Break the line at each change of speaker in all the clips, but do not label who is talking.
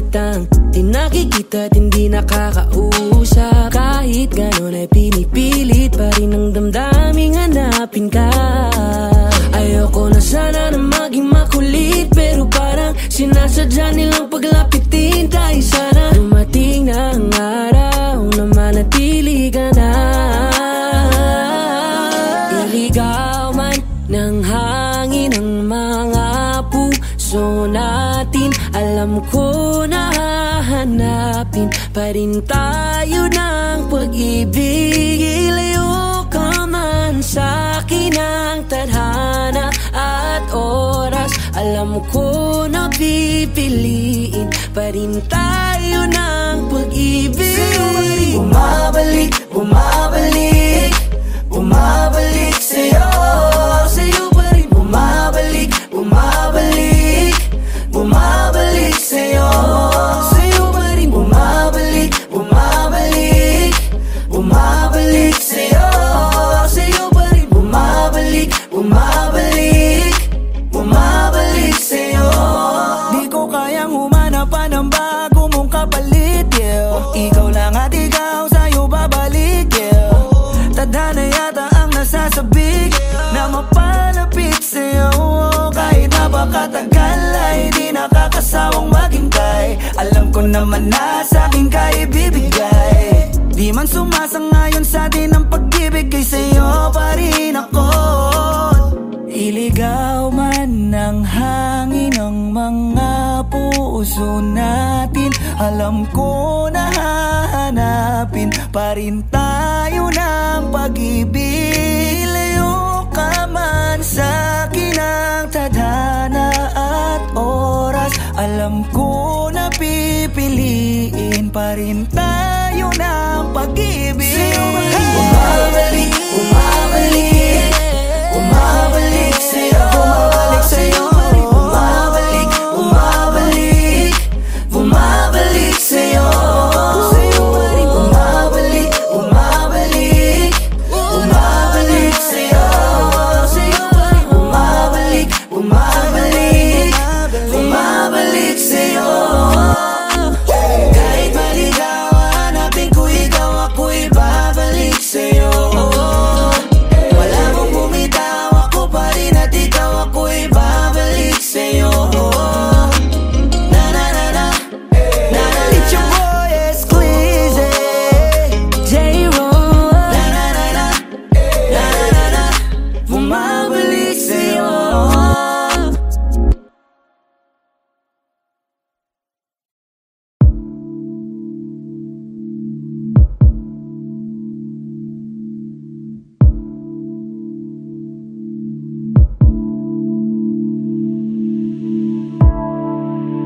kitang di nakikita at hindi nakakausap. Kahit ganon ay pinipilit pa rin ang damdaming hanapin ka. Ayoko na sana na maging makulit, pero parang sinasadya nilang paglapitin tayo. Sana dumating na ang araw na manatili ka na. Iligaw man ng hangin ang mga puso natin, alam ko na hahanapin pa rin tayo ng pag-ibig. Ilayo ka man sa'kin ang tadhana at oras, alam ko na pipiliin pa rin tayo ng pag-ibig.
Bumabalik, bumabalik, bumabalik sa'yo. Sa'yo pa rin bumabalik, bumabalik, bumabalik sa'yo. Sa'yo pa rin bumabalik, bumabalik, bumabalik sa'yo. Sa'yo pa rin bumabalik, bumabalik, bumabalik sa'yo. Di ko kayang humanap pa ng bago mong kapalit, yeah. Ikaw lang at ikaw, sa'yo babalik, yeah. Tadhana yata ang nasasabik na mapalapit sa'yo. Kahit napakatagal ay di nakakasawang maghintay. Alam ko naman na sa'kin ka ibibigay. Di man sumasangayon sa'tin ang pag-ibig, kay sa'yo pa rin ako. Iligaw man ng hangin ang mga puso natin, alam ko na hahanapin pa rin tayo ng pag-ibig. Ilayo ka man sa'kin ang tadhana at oras, alam ko na pipiliin pa rin tayo ng pag-ibig. Bumabalik, bumabalik, bumabalik sa'yo. Bumabalik sa'yo. Bumabalik, bumabalik, bumabalik sa'yo. Sa'yo pa rin bumabalik, bumabalik, bumabalik sa'yo. Sa'yo pa rin bumabalik, bumabalik, bumabalik sa'yo. Kahit maligaw, hanapin ko ikaw, ako'y babalik sa'yo. Wala mong bumitaw, ako pa rin at ikaw, ako'y babalik sa'yo. Na na na na, na na. It's your boy Esclize, J-Roll. Na na na na, na na na, bumabalik sa'yo.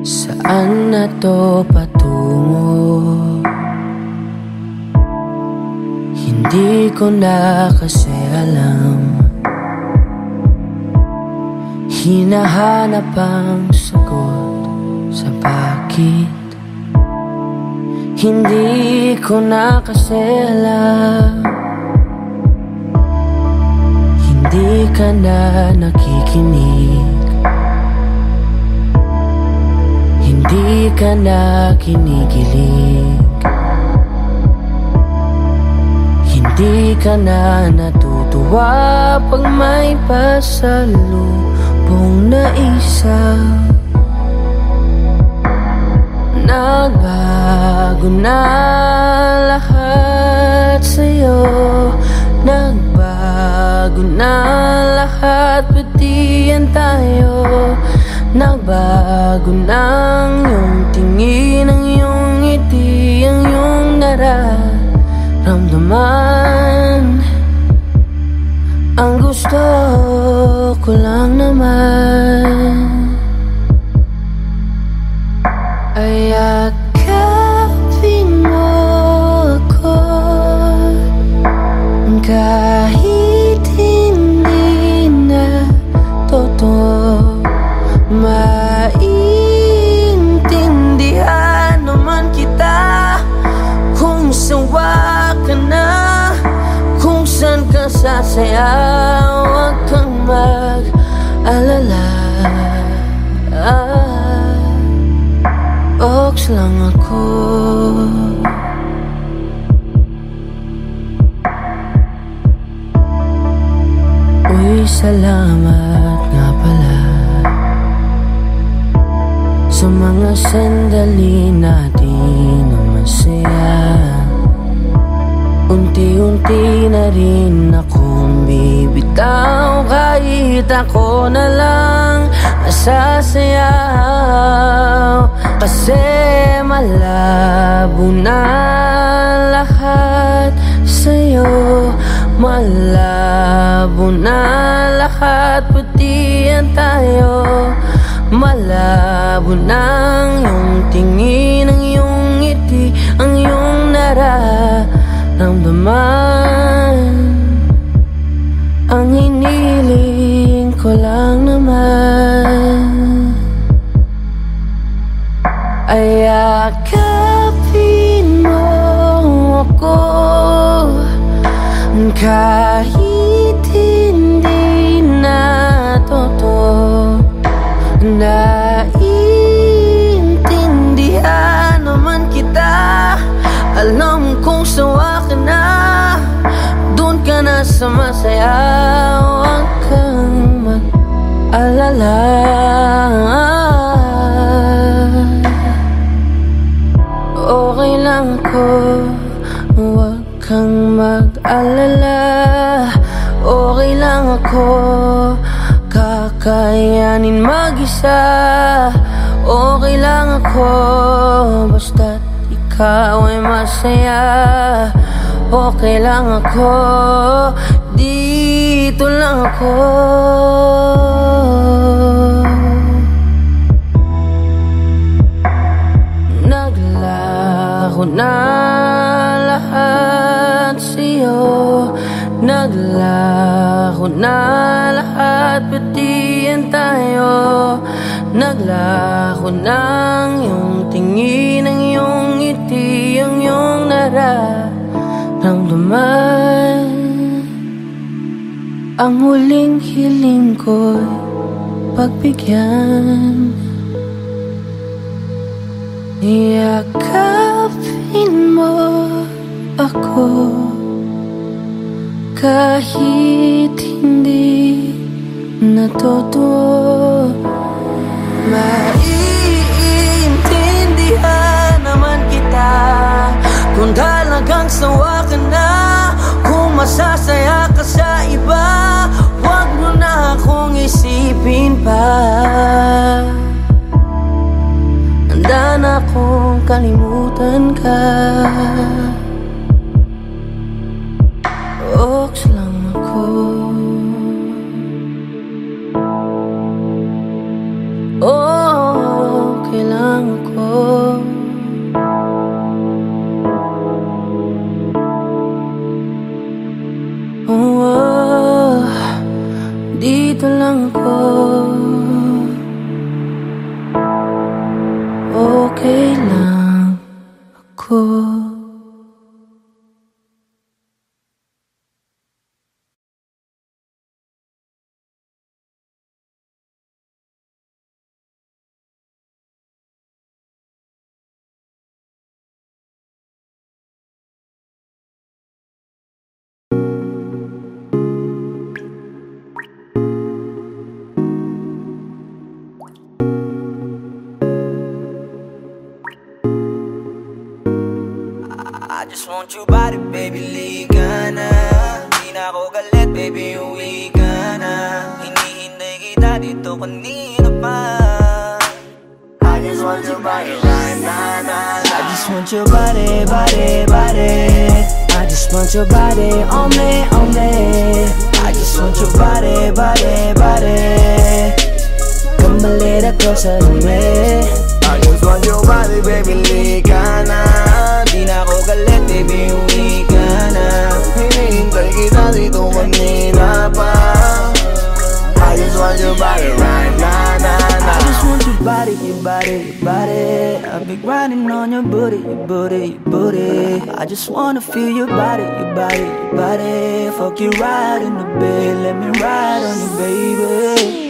Saan na to patungo? Hindi ko na kasi alam. Hinahanap ang sagot sa bakit. Hindi ko na kasi alam. Hindi ka na nakikinig. Hindi ka na kinikilig. Hindi ka na natutuwa pag may pasalubong na isa. Nagbago na lahat sa'yo. Nagbago na lahat, pati yan tayo. Nagbago na ang iyong tingin, ang iyong ngiti, ang iyong nararamdaman. Ang gusto ko lang naman ay yakapin mo ako, kahit hindi na totoo. Maintindihan naman kita kung sawa ka na, kung saan ka sasaya. Huwag kang mag-alala. Oaks lang ako. Uy, salamat nga pala sa mga sandali natin na masaya. Unti-unti na rin akong bibitaw, kahit ako na lang nasasayaw. Kasi malabo na lahat sa'yo, malabo na lahat, pati yan tayo. Malabo nang iyong tingin, ang iyong ngiti, ang iyong nararamdaman. Ang hiniling ko lang naman ay yakapin mo ako, kahit hindi na totoo. Naiintindihan naman kita, alam kong sawa ka na, doon ka na sa masaya. Huwag kang mag-alala, okay lang ako. Huwag kang mag-alala, okay lang ako. Kakayanin mag-isa, okay lang ako. Basta't ikaw ay masaya, okay lang ako. Dito lang ako. Naglako na lahat sa'yo, naglako na lahat, pati yan tayo. Naglako ng iyong tingin, ang iyong ngiti, ang iyong nararamdaman. Ang huling hiling ko'y pagbigyan, yakapin mo ako, kahit hindi na totoo. Maiintindihan naman kita kung talagang sawa ka na, kung masasaya ka sa iba. Huwag mo na akong isipin pa, handa na akong kalimutan ka. Oaks lang ako, okay lang ako. Oh, dito lang ako, okay lang ako.
I just want your body, baby, liga na. Di na ako galit, baby, uwi ka na. Hinihintay kita dito kanina pa. I just want your body right now. I just want your body, body, body. I just want your body on me, on me. I just want your body, body, body. Come a little closer to me. I just want your body, baby, liga na. Di na ako galit, baby, uwi ka na. Hinihintay kita dito kanina pa. I just want your body right now, nah. I just want your body, your body, your body. I've been grinding on your booty, your booty, your booty. I just wanna feel your body, your body, your body. Fuck you right in the bed, let me ride on you, baby.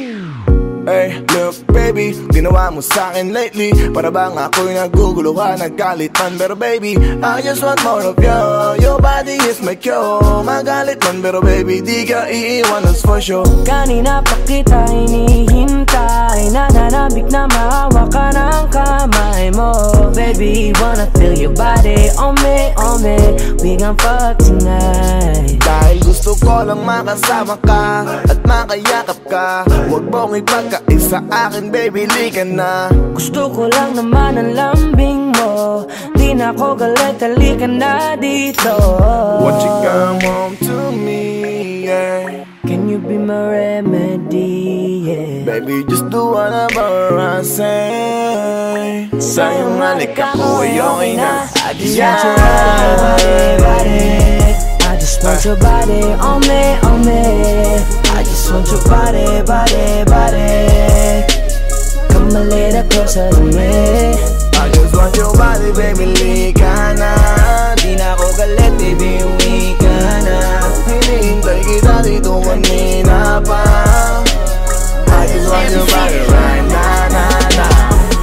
Hey, look baby, ginawa mo sa'kin lately para bang ako'y naguguluhan, naggalit man. Pero baby, I just want more of you. Your body is my cure. Magalit man pero baby, di ka iiwan, that's for sure.
Kanina pa kita hinihintay, nananabik na maawa ka ng kamay mo. Baby, wanna feel your body on me, we gon' fuck tonight.
Dahil gusto ko lang makasama ka at makayakap ka. Huwag mong ipagkaisa akin baby, lika na.
Gusto ko lang naman ang lambing mo, di na ako galit, halika na dito.
Won't you come home to me, yeah.
Can you be my remedy, yeah.
Baby, just do whatever I say. Sa'yong halik ako ay okay na.
I just want your body. I just want your body on me. I just want your body. Come a little closer to me.
I just want your body, baby, lika na.
Di na ako galit, baby, uwi ka na.
Hinihintay kita dito kanina pa. I just want your body right na.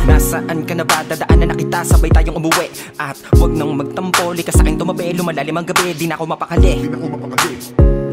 Nasaan ka na ba? Dadaanan na kita, sabay tayong umuwi. At wag nang magtampo, lika sa'kin tumabi. Lumalalim ang gabi, di na ako mapakali.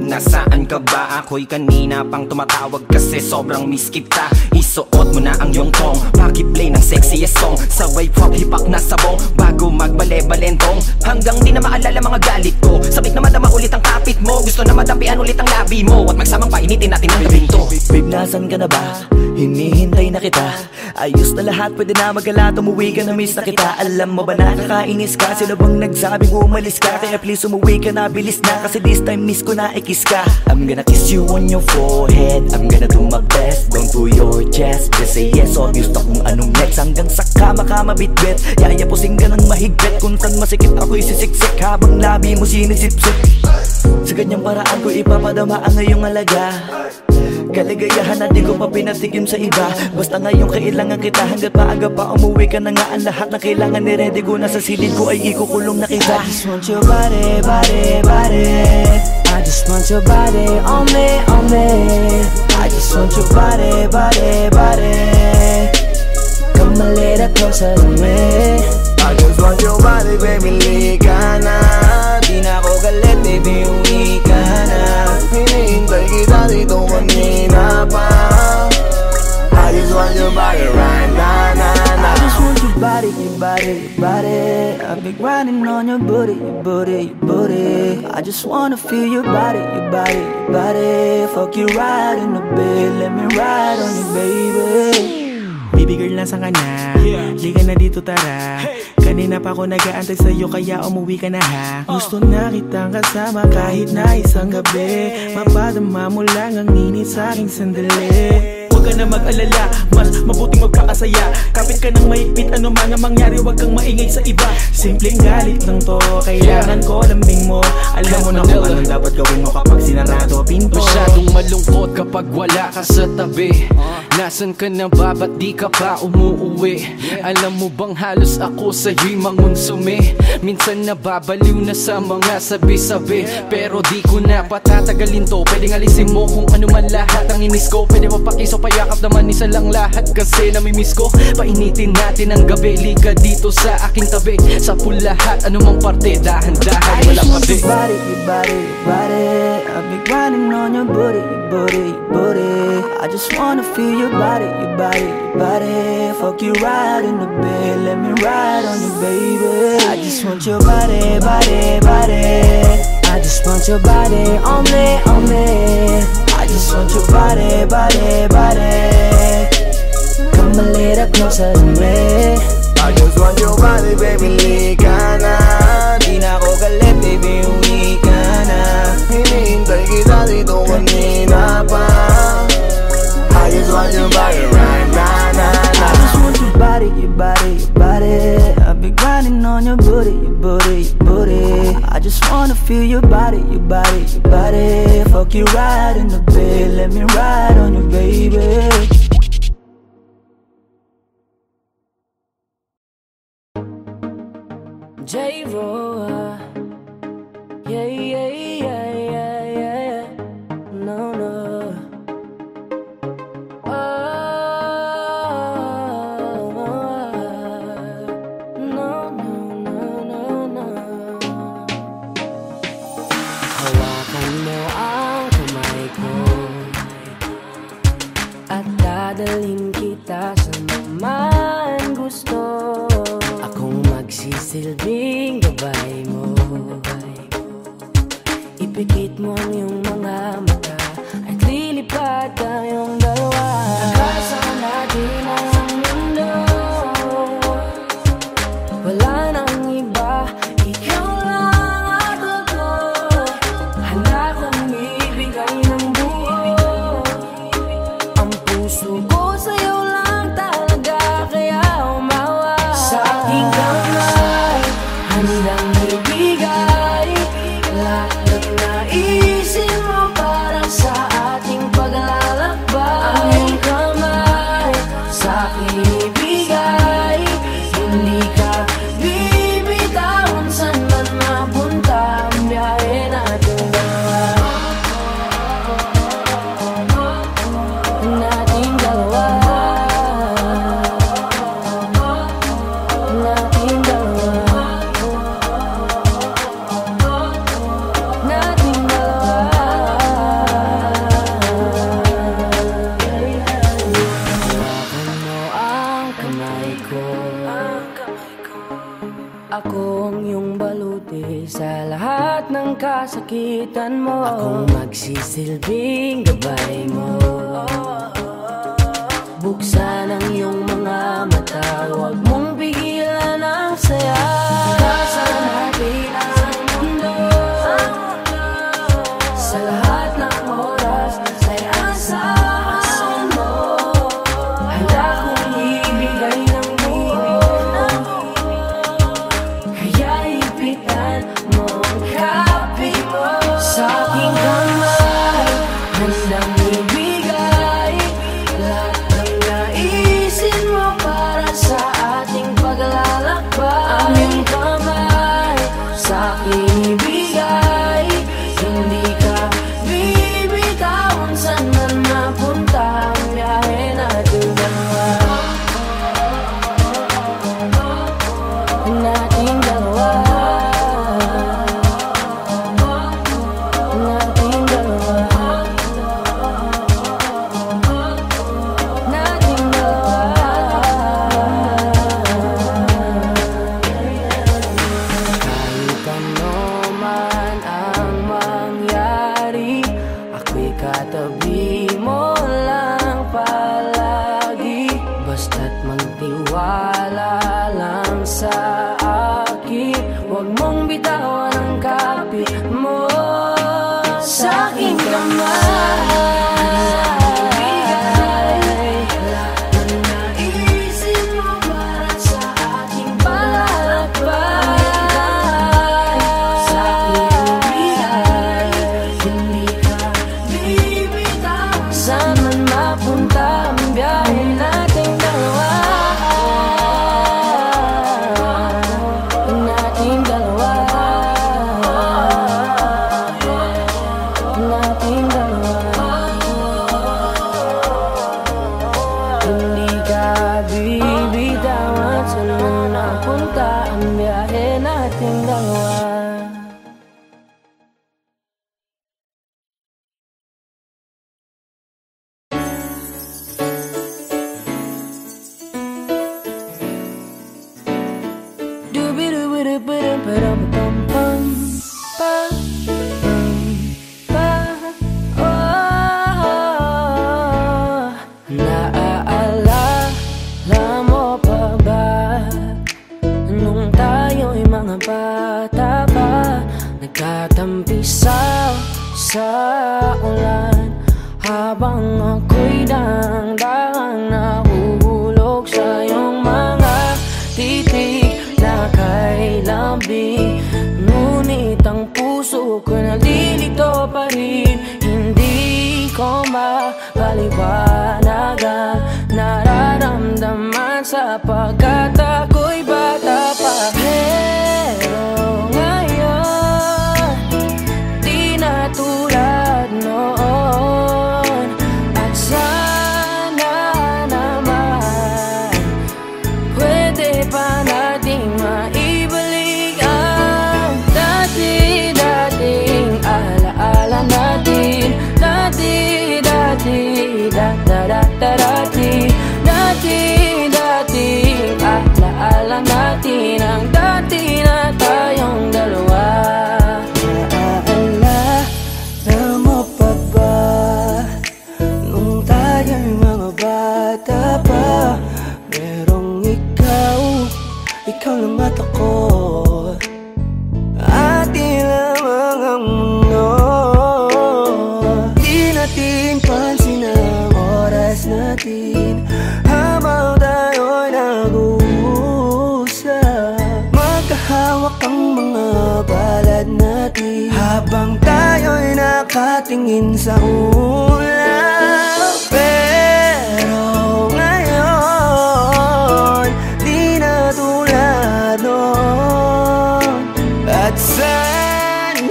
Nasaan ka ba? Ako'y kanina pang tumatawag kasi sobrang miss kita. Isuot mo na ang iyong tong, pakiplay ng sexiest song. Sabay pop hipak na sabong, bago magbale-balentong. Hanggang di na maalala mga galit ko, sabik na madama ulit ang kapit mo. Gusto na madampian ulit ang labi mo, at magsamang painitin natin ang gabing to.
Babe, nasan ka na ba? Hinihintay na kita. Ayos na lahat, pwede na magala. Umuwi ka na, miss na kita. Alam mo ba nakakainis ka? Sino bang nagsabing umalis ka? Kaya please umuwi ka na, bilis na. Kasi this time miss ko na ikis ka. I'm gonna kiss you on your forehead. I'm gonna do my best, down to your chest. Just say yes, obvious na kung anong next. Hanggang sa kama ka mabitbit, yayapusing ka ng mahigpit. Kung saan masikip ako'y sisiksik, habang labi mo sinisipsip. Sa ganyang paraan ko ipapadama ang ngayong alaga. Kaligayahan na di ko pa pinatigim sa iba. Basta ngayon kailangan kita, hanggat maaga pa umuwi ka na nga. Ang lahat na kailangan ni-ready ko na sa silid ko ay ikukulong na kita.
I just want your body. I just want your body on me. I just want your body. Come a little closer to me.
I just want your body, baby, lika na.
Di na ako galit, baby, uwi ka na.
Hinihintay kita dito kanina pa. I just want your body right na.
I just want your body. I've been grinding on your booty. I just wanna feel your body. Fuck you right in the bed, let me ride on you, baby.
Baby girl, nasan ka na? Liga na dito, tara. Kanina pa ako nag-aantay sa'yo, kaya umuwi ka na ha. Gusto na kitang kasama kahit na isang gabi. Mapadama mo lang ang init sa'king sandali. Huwag ka na mag-alala, mas mabuting magpakasaya. Kapit ka ng mahigpit, ano man ang mangyari, huwag kang maingay sa iba. Simpleng galit lang to, kailangan ko lambing mo. Alam mo na kung anong dapat gawin mo kapag sinarado pinto.
Masyadong malungkot kapag wala ka sa tabi. Nasaan ka na ba? Ba't di ka pa umuuwi? Alam mo bang halos ako sa'yo'y mangonsume. Minsan nababaliw na sa mga sabi-sabi, pero di ko na patatagalin to. Pwedeng alisin mo kung ano man lahat ang inis ko. Pwede mapakiso, payakap naman isa lang lahat kasi namimiss ko. Painitin natin ang gabi, liga dito sa aking tabi. Sa full lahat, anumang parte, dahan-dahan, walang kabi.
Your body. I've been grinding on your booty. I just wanna feel your body. Fuck you right in the bed, let me ride on you, baby. I just want your body.
I just want your body on me.
I just want your body.
Come a little closer to me.
I just want your body, baby, lika na.
Di na ako galit, baby, uwi ka na.
Hinihintay kita dito kanina pa. I just want your body right na.
I just want your body. I've been grinding on your booty. I just wanna feel your body. Fuck you right in the bed, let me ride on you, baby.
J-Ro, yeah. No. Oh. gabay mo. Ipikit mo ang iyong mga mata at lilipad tayong dalawa. Kasama natin ang mundo, wala nang iba, ikaw lang at ako. Handa kong ibigay ng buo ang puso ko sa'yo lang talaga, kaya umawa. Sa aking kamay, handang ibigay lahat ng naisin mo para sa ating paglalakbay. Ang iyong kamay sa akin ibigay, hindi ka bibitawan saan man mapunta ang biyahe natin dalawa. Nating dalawa, nating dalawa, nating dalawa. Hawakan mo ang kamay ko, ako ang iyong baluti sa lahat ng kasakitan mo. Akong magsisilbing gabay mo. Buksan ang iyong mga mata, huwag mong pigilan ang saya. Kasama natin ang mundo, sa lahat ng oras ay asahan mo. Handa kong ibigay ng buo, kaya ipitan mo ang kape mo. Sa aking kamay, handang ibigay lahat ng naisin mo para sa ating paglalakbay. Ang iyong kamay sa akin ibigay, hindi ka bibitawan saan man mapunta ang biyahe natin dalawa. Nating dalawa, nating dalawa, nating dalawa. Kahit ano man ang mangyari, ako'y katabi mo lang palagi. Basta't magtiwala lang sa akin, huwag mong bitawan ang kapit mo. Sa aking kamay, lahat ng naisin mo para sa ating paglalakbay. Sa aking ibigay, hindi ka bibitawan saan man mapunta ang biyahe nating dalawa. Nating dalawa, nating dalawa, hindi ka bibitawan saan man napunta ang biyahe nating dalawa. Doobidoobidoobidoobidoompam, pa, oh. Naaalala mo pa ba nung tayo'y mga bata pa, nagkatampisaw sa ulan, habang ako'y dang-dang nahuhulog sa iyong mga titig na kay lambing. Ngunit ang puso ko nalilito pa rin, hindi ko mapaliwanag ang nararamdaman sapagkat ako'y bata pa. Pero ngayon, di na tulad noon, at sana naman pwede pa nating maibalik ang dati-dating alaala natin. Dati-dating alaala
natin habang tayo'y nag-uusap. Magkahawak ang mga palad natin habang tayo'y nakatingin sa ulap. Pero ngayon, di na tulad noon. At sana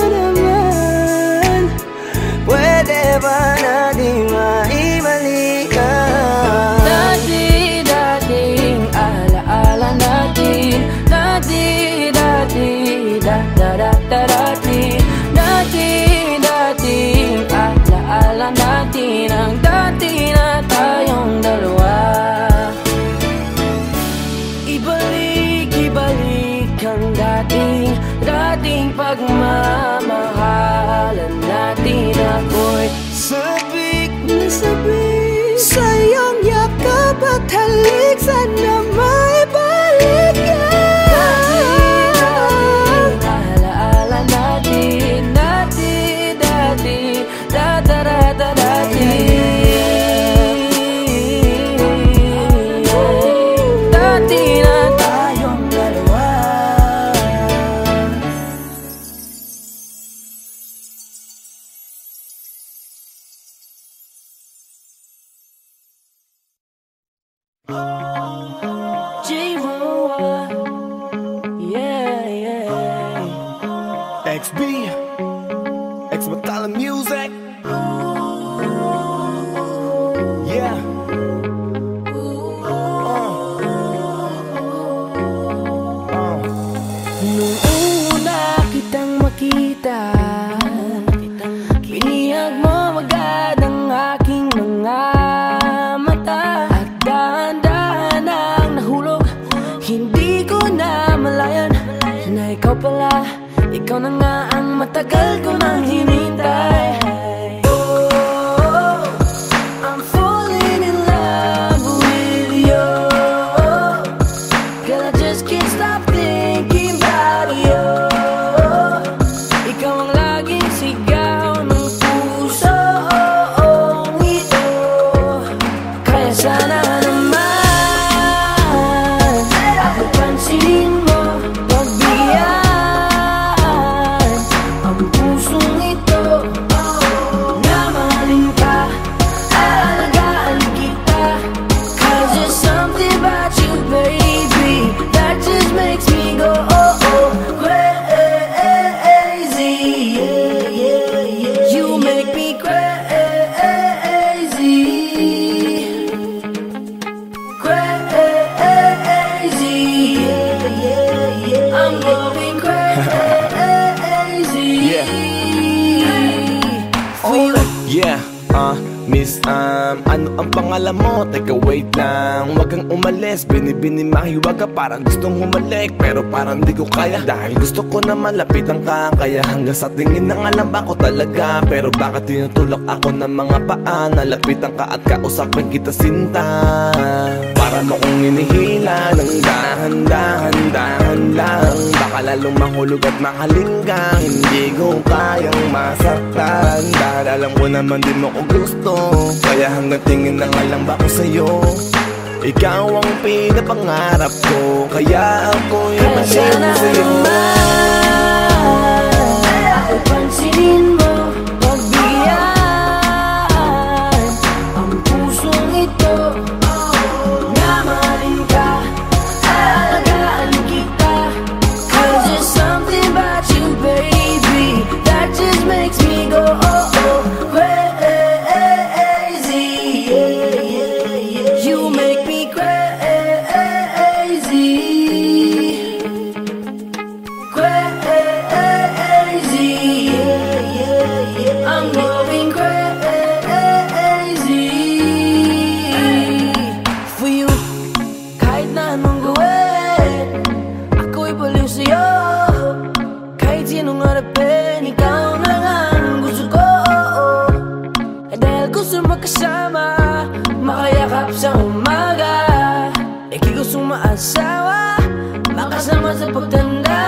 naman, pwede ba natin maibalikan
Dati-dating alaala natin, dati-dati, da-da-da-da-dati, dati-dating alaala natin, ang dati na tayong dalawa. Ibalik ang dating pagmamahalan natin. Ako'y
sabik na sabik sa iyong yakap at halik, sana maibalik yan.
Alaala natin, dati-dati, da-da-da-da-dati, dati na tayong dalawa. J-Roa, yeah, yeah.
XB, X-Battalion Music. Yeah.
Nung una kitang makita, binihag mo agad ang aking mga mata. At dahan-dahan ang nahulog, hindi ko na malayan na ikaw pala, ikaw na nga ang matagal ko nang hinintay. Oh, I'm falling in love with you, girl, I just can't stop thinking about you. Ikaw ang laging sigaw ng pusong ito, kaya sana naman ako pansinin mo, pagbigyan ang pusong ito na mahalin ka, aalagaan kita. 'Cause there's something about you, baby, that just makes me go oh oh crazy. Yeah, yeah, yeah. You make me crazy, crazy. Yeah, yeah, yeah. I'm going crazy.
Yeah.
For you.
Yeah, Miss, ano ang pangalan mo? Teka, wait lang, wag kang umalis. Binibini mahiwag ka, parang gustong humalik, pero parang di ko kaya, dahil gusto ko na malapitan ka. Kaya hanggang sa tingin na alam ako talaga, pero bakit tinutulak ako ng mga paa? Nalapitan ka at kausapin kita sinta, para mo kong inihila ng dahan-dahan lang. Baka lalong mahulog at mahalinggang, hindi ko kayang masaktan, dahil alam ko naman di mo ko gusto. Kaya hanggang tingin na nga lang ba ko sa'yo, ikaw ang pinapangarap ko, kaya ako'y
Kaya
nahihirap sa'yo.
ako pansinin mo, pagbigyan ang pusong ito na mahalin ka, aalagaan kita. 'Cause there's something about you, baby, that just makes me go oh oh crazy. Yeah, yeah, yeah. You make me crazy, crazy. Yeah, yeah, yeah. I'm going crazy for you. Kahit na anong gawin, ako'y baliw sa'yo. Kahit sinong harapin, ikaw na nga ang gusto ko. Dahil gusto magkasama, makayakap sa umaga. Ika'y gustong maasawa, makasama sa pagtanda.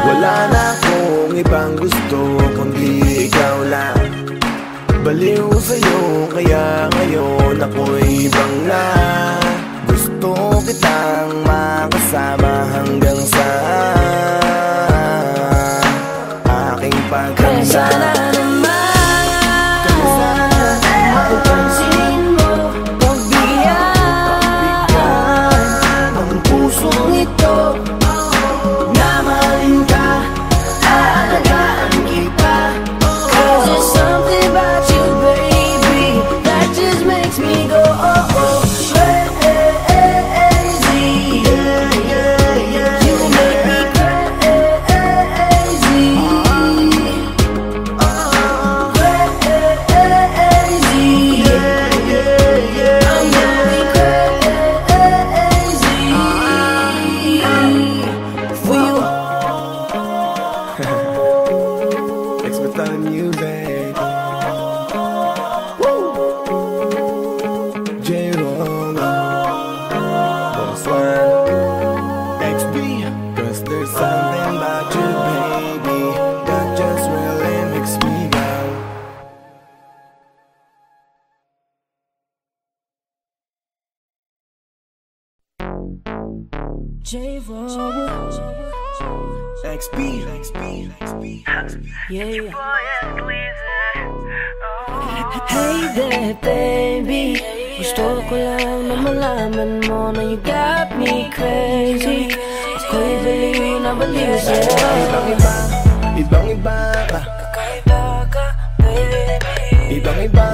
Wala na akong ibang gusto kundi ikaw lang. nabaliw sa'yo, kaya ngayon ako'y ibang na. Gusto kitang makasama hanggang sa aking paghanda.
Sana naman papansin mo, pagbigyan ang pusong ito. Na mahalin ka, aalagaan kita. 'Cause there's something about you, baby, that just makes me go oh oh crazy. You make me crazy.
Music. Woo. J-Roll, Boss One, XB. 'Cause there's something about you, baby, that just really makes me go.
J-Roll,
XB.
yeah. Hey there, baby, gusto ko lang na malaman mo na you got me crazy. Ako'y baliw na baliw sa'yo.
Ibang-iba, ibang-iba ka.
Kakaiba ka, baby.
Ibang-iba,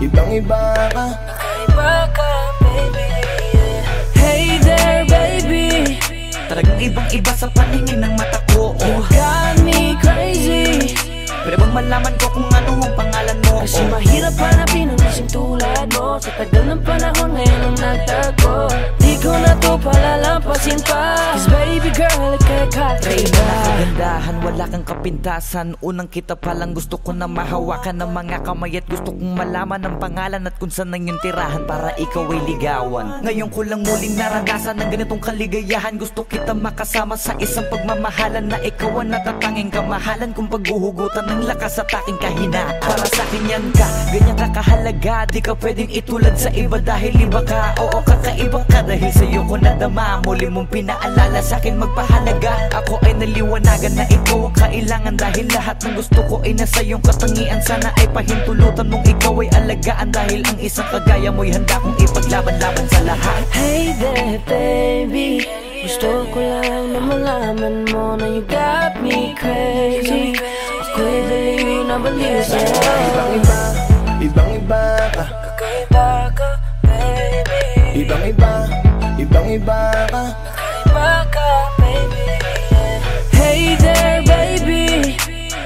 ibang-iba ka.
Kakaiba ka, baby, yeah. Hey there, baby,
Talagang ibang-iba sa paningin ng mata ko.
you got me crazy.
Pwede bang malaman ko kung ano ang pangalan mo?
Kasi mahirap hanapin ang isang tulad mo. Sa tagal ng panahon ngayon ang nagtago. Di ko na to palalampasin pa. 'Cause baby girl, ika'y
Reyna
kakaiba.
na kagandahan, wala kang kapintasan. Unang kita palang gusto ko na mahawakan ng mga kamay. At gusto kong malaman ang pangalan at kung saan ang iyong tirahan para ikaw ay ligawan. Ngayon ko lang muling naranasan ng ganitong kaligayahan. Gusto kita makasama sa isang pagmamahalan na ikaw ang natatanging kamahalan. Kung paghuhugutan ng lakas at aking kahinaan, para sa akin yan ka, ganyan ka kahalaga. Di ka pwedeng itulad sa iba dahil iba ka. Oo, kakaiba ka dahil sa'yo ko nadama. Muli mong pinaalala sa akin magpahalaga. Ako ay naliwanagan na ikaw ang kailangan. Dahil lahat ng gusto ko ay nasa iyong katangian. Sana ay pahintulutan mong ikaw ay alagaan. Dahil ang isang kagaya mo'y handa kong ipaglaban-laban sa lahat.
Hey there, baby, gusto ko lang na malaman mo na you got me crazy. Ako'y baliw na baliw sa'yo.
Ibang-iba, ibang-iba ka.
Kakaiba ka, baby.
Ibang-iba, ibang-iba ka.
Kakaiba ka, baby, yeah. Hey there, baby,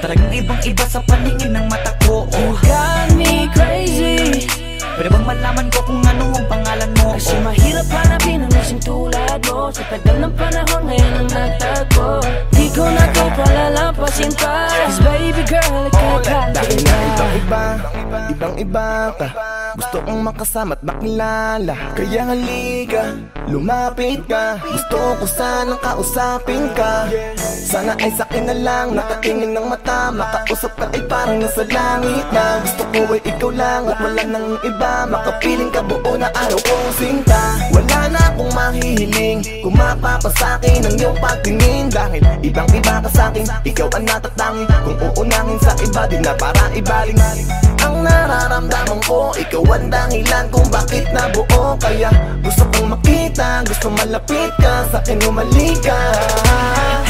Talagang ibang-iba sa paningin ng mata ko.
you got me crazy.
Pwede bang malaman ko kung ano ang pangalan mo?
Kasi mahirap hanapin ang isang tulad mo. Sa tagal ng panahon ngayon ang nagtago. Di ko na to palalampasin pa. 'Cause baby girl, ika'y
Dahil na
kakaiba.
ibang-iba, ibang-iba ka. Gusto kong makasama at makilala. Kaya halika, lumapit ka. Gusto ko sanang kausapin ka. Sana ay sakin na lang, nakatingin ng mata. Makausap ka ay parang nasa langit na. Gusto ko ay ikaw lang at wala nang iba. Makapiling ka buo na araw kong sinta. Wala na akong mahihiling kung mapapasakin ang iyong pagtingin. Dahil ibang-iba ka sa'kin, ikaw ang natatangin. Kung uunangin sa iba, di na para ibaling. Ang nararamdaman ko, ikaw ang dahilan kung bakit nabuo. Kaya gusto kong makita, gusto malapit ka, sa'kin umalik ka.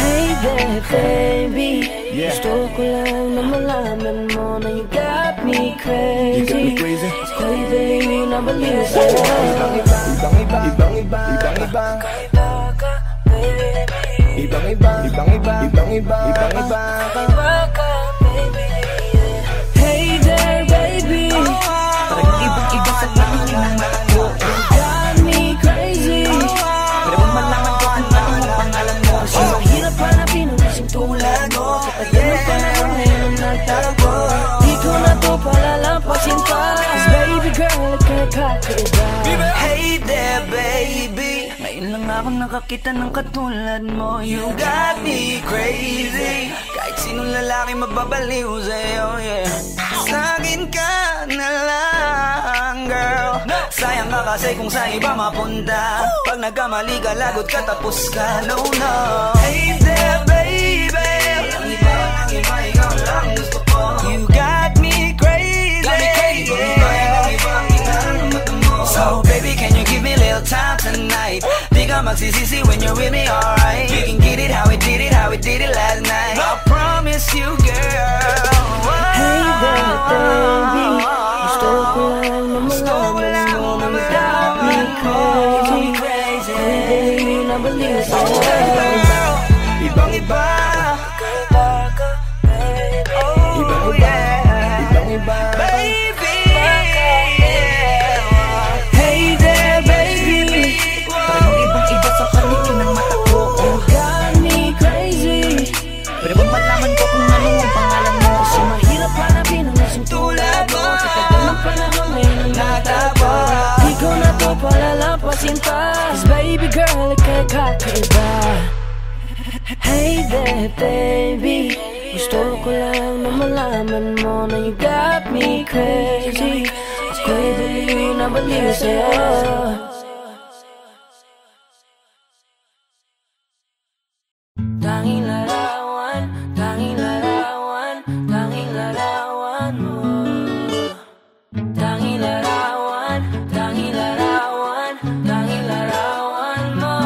Hey there, baby,
Yeah.
gusto ko lang na malaman mo na you got me crazy.
You got me crazy.
Ako'y baliw na baliw sa'yo.
Ibang-iba, ibang-iba, ibang-iba, ibang-iba.
Kakaiba ka, baby.
Ibang-iba, ibang-iba, ibang-iba, ibang-iba ka.
Kakaiba ka, baby, yeah. Hey there, baby,
Talagang ibang-iba sa paningin ng mata ko.
you got me crazy.
Pwede bang malaman ko kung ano ang pangalan mo?
Kasi mahirap hanapin ang isang tulad mo. Sa tagal ng panahon ngayon ang nagtago. Di ko na to palalampasin pa. 'Cause baby girl, ika'y kakaiba.
Hey there, baby, ngayon lang ako nakakita ng katulad mo. You got me crazy. Kahit sinong lalaki magbabaliw sa'yo, yeah. Sa'kin ka, na lang, girl. Sayang ka kasi kung sa iba mapunta. Pag nagkamali ka, lagot ka, tapos ka. No, no. Hey there, baby. Ang iba, ikaw lang gusto ko. You got me crazy. So baby, can you give me a little time tonight? Di ka magsisisi when you're with me, alright? We can get it how we did it last night. I promise you, girl.
Hey there, baby. Gusto ko lang na malaman mo crazy. Hey baby, nabaliw sa'yo.
Ibang iba. Oh yeah.
Ibang iba.
Baby. Hey there, baby. Parang ibang iba sa paligid ng mata ko.
You got me crazy.
Pwede bang malaman ko kung ano ang pangalan mo?
Kasi mahirap hanapin ang isang tulad mo. Sa tagal ng panahon ngayon natagpo. Di ko na to palalampasin pa. Cause baby girl, ika'y kakaiba. Hey there, baby. Gusto ko lang na malaman mo na you got me crazy. Ako'y baliw na baliw sa'yo. Tanging larawan, tanging larawan, tanging larawan mo. Tanging larawan, tanging larawan, tanging larawan mo.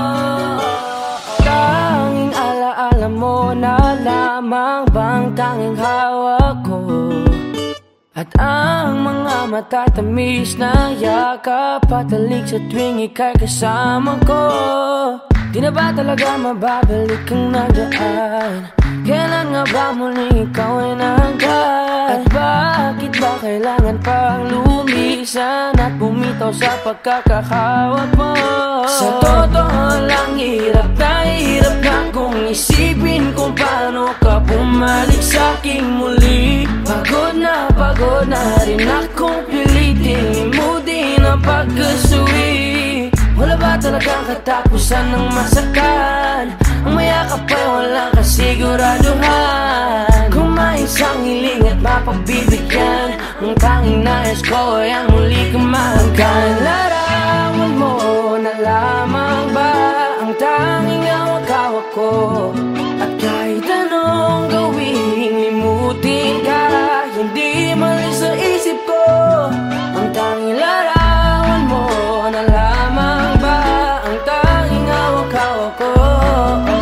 Tanging alaala mo na lamang bang tanging hawak ko. At ang mga matatamis na yakap patalik sa tuwing ika'y kasama ko. Di na ba talaga mababalik ang nagdaan? Kailan nga ba muling ikaw ay nangkat? At bakit ba kailangan pang lumisan at bumitaw sa pagkakahawak mo? Sa totoo lang, hirap na kung isipin kung paano ka bumalik sa'king muli. Pagod na rin akong pilitin limutin ang pagkasuwi. Wala ba talagang katapusan ng masakan? Ang mayakap ay walang kasiguraduhan. Kung may isang hiling at mapagbibigyan, ang tanging nais ko ay ang muli kang mahanggan. Larawan mo na lamang ba ang tanging hawak-hawak ko? At kahit anong gawin, limutin ka, hindi malis sa isip ko. Ang tanging larawan mo na lamang ba ang tanging hawak-hawak ko?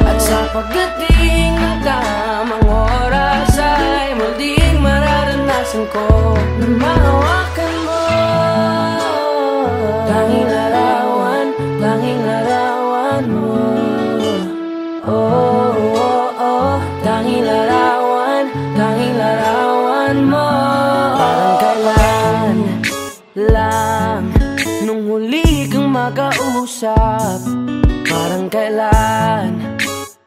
At sa pagdating ng tamang oras ay muling mararanasan ko na mahawakan mo. Tanging larawan mo. Oh, oh, oh. Tanging larawan mo. Parang kailan lang nung huli kang makausap. Parang kailan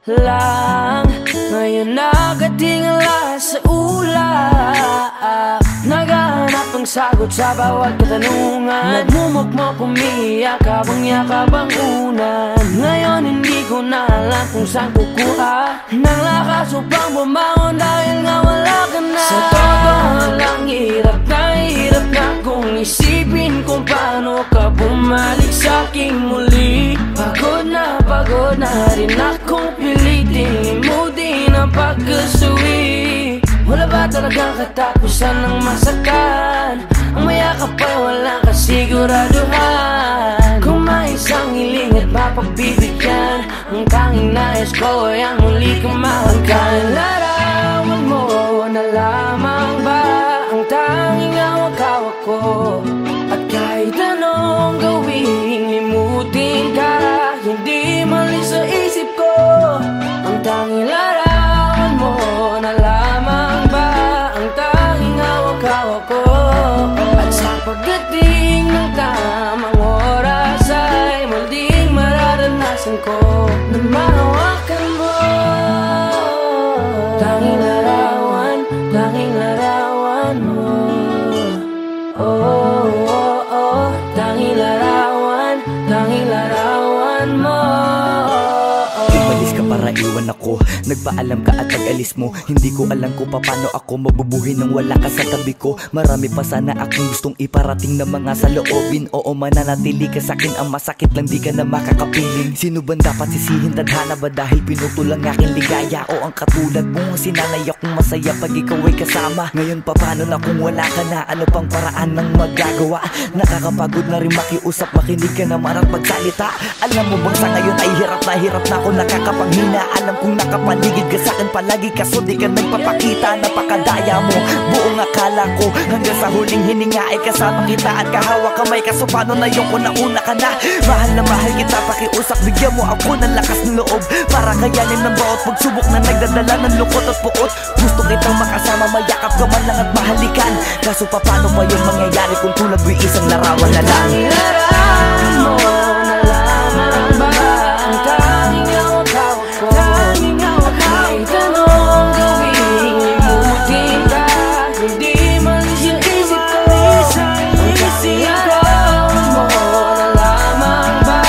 lang ngayon nakatingala sa ulap. Naghahanap ng sagot sa bawat katanungan. Nagmumukmok, umiiyak habang yakap ang unan. Ngayon hindi ko na alam kung saan kukuha ng lakas upang bumangon dahil nga wala ka na. Sa totoo lang, hirap na kung isipin kung paano ka bumalik sa'king muli. Pagod na rin akong pilitin limutin ang pagkasuwi. Wala ba talagang katapusan ng masakan? Ang mayakap ay walang kasiguraduhan. Kung may isang hiling at mapagbibigyan, ang tanging nais ko ay ang muli kang mahanggan. Larawan mo na lamang ba ang tanging hawak-hawak ko? At kahit anong gawin, limutin ka, hindi malis sa isip ko. Ang tanging larawan mo na lamang ba ang tanging hawak-hawak ko? At sa pagdating ng tamang oras ay muling mararanasan ko na mahawakan mo. Tanging larawan mo. Oh, oh, oh. Tanging larawan mo.
Umalis ka para iwan ako ko. Nagpaalam ka at pag-alis mo, hindi ko alam kung paano ako mabubuhay nang wala ka sa tabi ko. Marami pa sana akong gustong iparating na mga saloobin. Oo, mananatili ka sa'kin, ang masakit lang di ka na makakapiling. Sino ba dapat sisihin, tadhana ba dahil pinutol ang aking ligaya? O ang katulad mo, sinanay akong masaya pag ikaw ay kasama. Ngayon pa paano na kung wala ka na? Ano pang paraan ng magagawa? Nakakapagod na rin makiusap, makinig ka naman at magsalita. Alam mo bang sa ngayon ay hirap na ako nakakapanghina. Alam kong nakapaligid ka sa'kin palagi, kaso di ka nagpapakita. Napakadaya mo, buong akala ko hanggang sa huling hininga ay kasama kita at kahawak kamay. Kaso paano na yung kung nauna ka na? Mahal na mahal kita, pakiusap, bigyan mo ako ng lakas ng loob para kayanin ng bawat pagsubok na nagdadala ng lungkot at puot. Gusto kitang makasama, mayakap ka man lang at mahalikan. Kaso paano pa yung mangyayari kung tulad mo'y isang larawan na lang?
Larawan mo na lamang ba ang tanging hawak ko? Kahit anong gawin, limutin ka, hindi malis yung isip ko. Larawan mo na lamang ba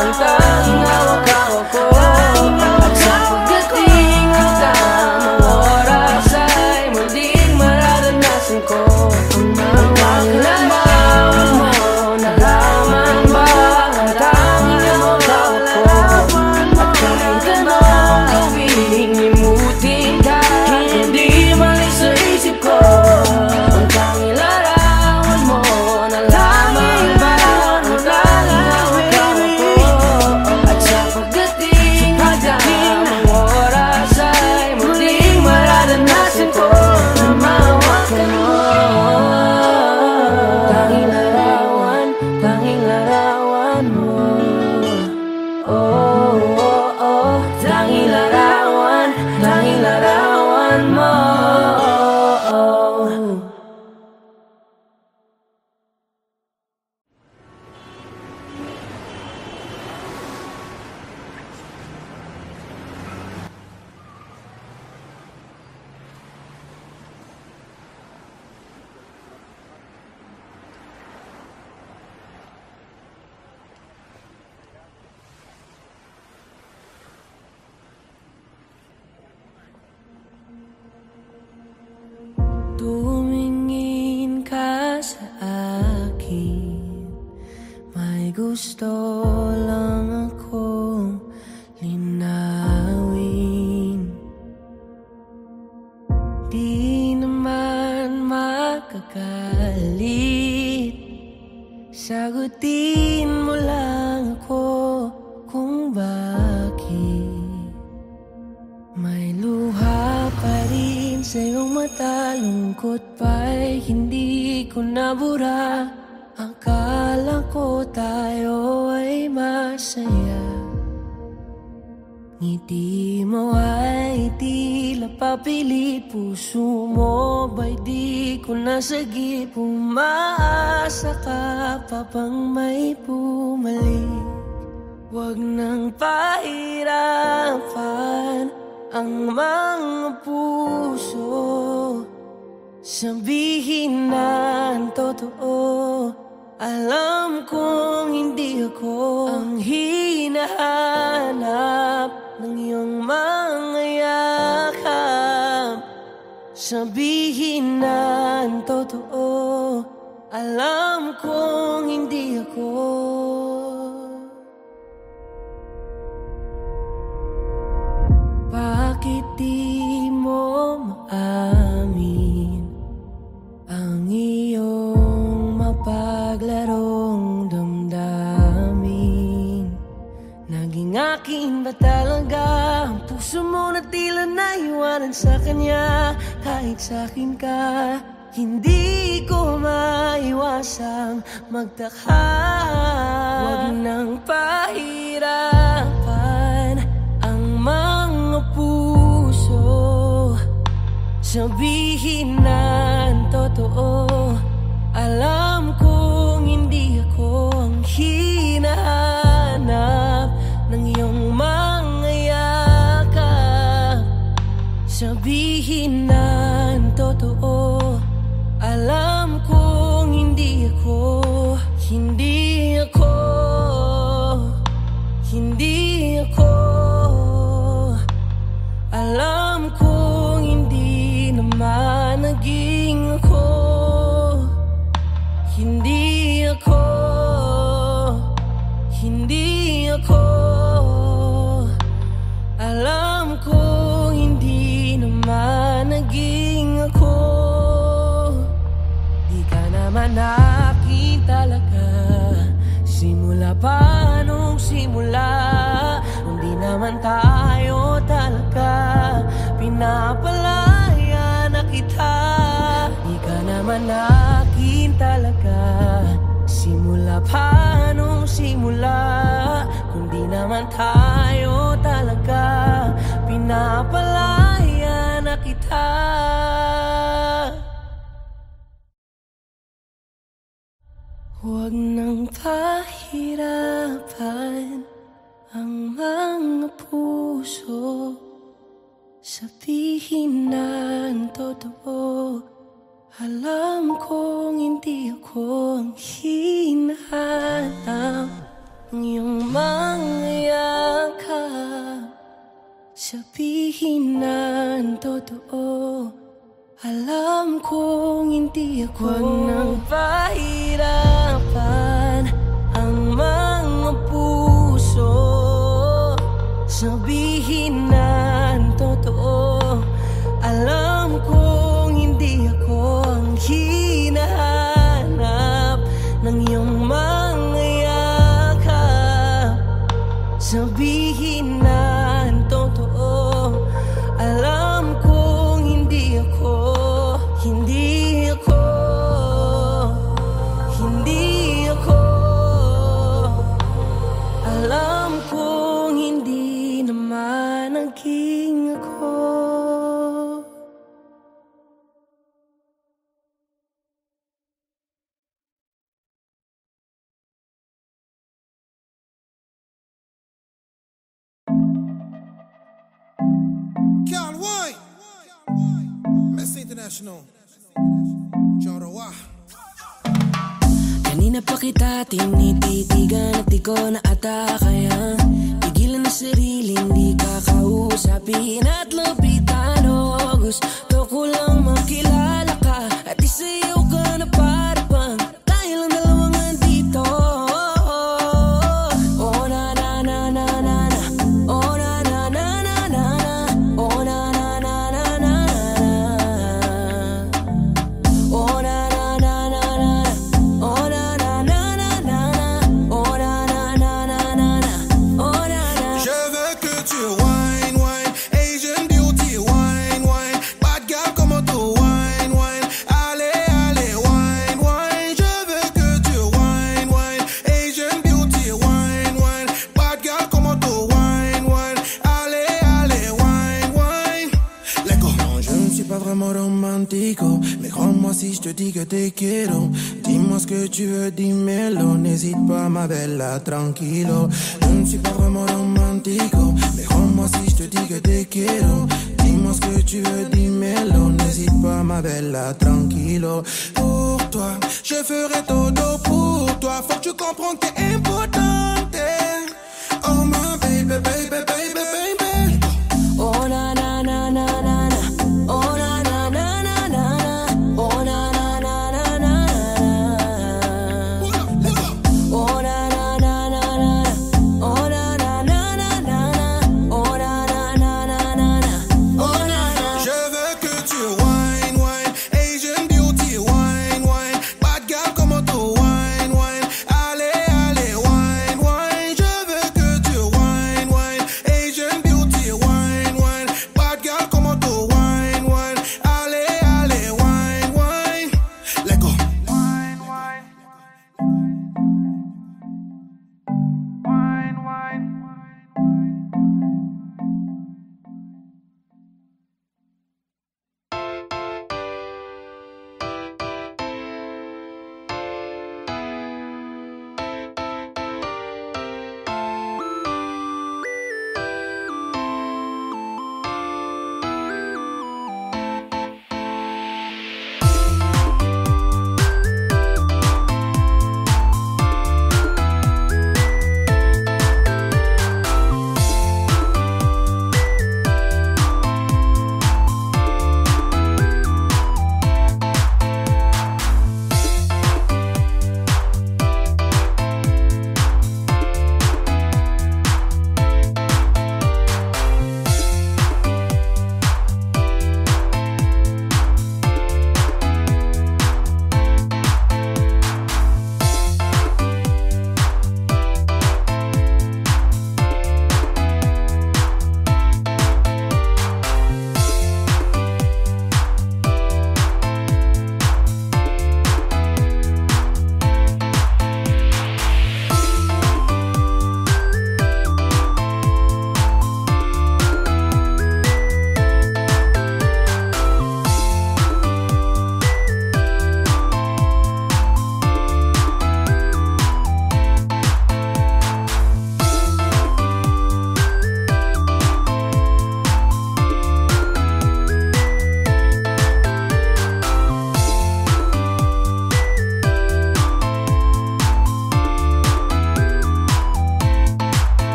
ang tanging hawak ko? At sa pagdating ng tamang oras ay muling mararanasan ko ang larawan mo na lamang ba ang tanging hawak ko? At kahit anong gawin, limutin ka, hindi malis sa isip ko. Ang tanging larawan mo na lamang ba ang tanging hawak ko? At sa pagdating ng tamang oras ay muling mararanasan ko na mahawakan mo. Tanging larawan mo. Oh, oh, oh. Tanging larawan mo. Tumingin ka sa akin, may gusto lang akong linawin. Di naman makagalit, sagutin mo lang ako kung bakit may luha pa rin sa iyong mata. Lungkot pa'y hindi ko nabura. Akala ko tayo ay masaya. Ngiti mo ay tila papilit, puso mo ba'y di ko nasagip. Umaasa ka pa bang may bumalik? Huwag nang pahirapan ang mga puso, sabihin na ang totoo. Alam kong hindi ako ang hinahanap ng iyong mga yakap. Sabihin na ang totoo. Alam kong hindi ako. Bakit di mo maamin ang iyong mapaglarong damdamin? Naging akin ba talaga ang puso mo na tila naiwanan sa kanya? Kahit sa'kin ka, hindi ko maiwasang magtaka. Huwag nang pahirapan ang mga puso, sabihin na ang totoo. Alam kong hindi ako ang hinahanap ng iyong mga yakap. Sabihin na ang totoo. Alam kong hindi ako, hindi ako, hindi ako. naman akin talaga. Simula pa nung simula, hindi naman tayo talaga. Pinapalaya na kita. Di ka naman akin talaga. Simula pa nung simula, kundi naman tayo talaga. Pinapalaya na kita. Huwag nang pahirapan ang mga puso. Sabihin na ang totoo. Alam kong hindi ako ang hinahanap ng iyong mga yakap. Sabihin na ang totoo. Alam kong hindi ako. Huwag nang pahirapan ang mga puso. Sabihin na ang totoo. Alam kong hindi ako ang hinahanap ng iyong mga yakap. Sabihin na ang totoo. Alam kong hindi ako. Hindi ako, hindi ako. Alam kong hindi naman naging ako.
Carl White, Messi International.
Kanina pa kita tinititigan at di ko na atakayan. Pigilan na sariling di kakausapin at lapitan. O gusto ko lang makilala ka at isayaw ka na para bang tayo lang dalawang andito. Oh na na na na na na. Oh na na na na na na. Oh na na na na na na. Oh na na na na na. Oh na na na na na. Oh na na na na na na. Oh na na.
Je veux que tu wine, wine, Asian beauty, wine, wine, bad girl como tu wine, wine, allez, allez, wine, wine. Je veux que tu wine, wine, Asian beauty, wine, wine, bad girl como tu wine, wine, allez, allez, wine, wine. Let go. Non, je ne suis pas vraiment romantico, mais crois-moi si je te dis que te quiero. Dis-moi ce que tu veux, dis-moi-le, n'hésite pas ma bella, tranquilo. Je ne suis pas vraiment romantico, mais crois-moi si je te dis que te quiero. Dis-moi ce que tu veux, dis-moi-le, n'hésite pas ma bella, tranquilo. Pour toi, je ferai todo pour toi, faut que tu comprennes que t'es importante. Oh my baby, baby, baby, baby.
Oh na na na na na na. Oh na na na na na na. Oh na na na na na na. Oh na na na na na. Oh na na na na na. Oh na na na na na na. Oh na na.
Je veux que tu wine, wine, Asian beauty, wine, wine, bad girl como tu wine, wine, allez, allez, wine,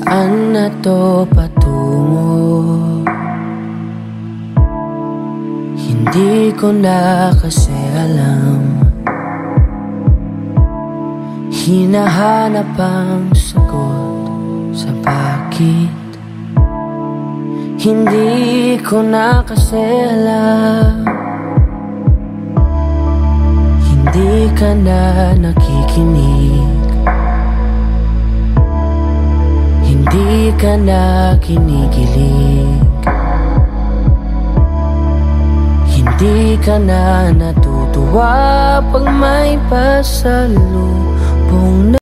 Saan na to patungo? Hindi ko na kasi alam. Hinahanap ang sagot sa bakit. Hindi ko na kasi alam. Hindi ka na nakikinig. Hindi ka na kinikilig. Hindi ka na natutuwa pag may pasalubong na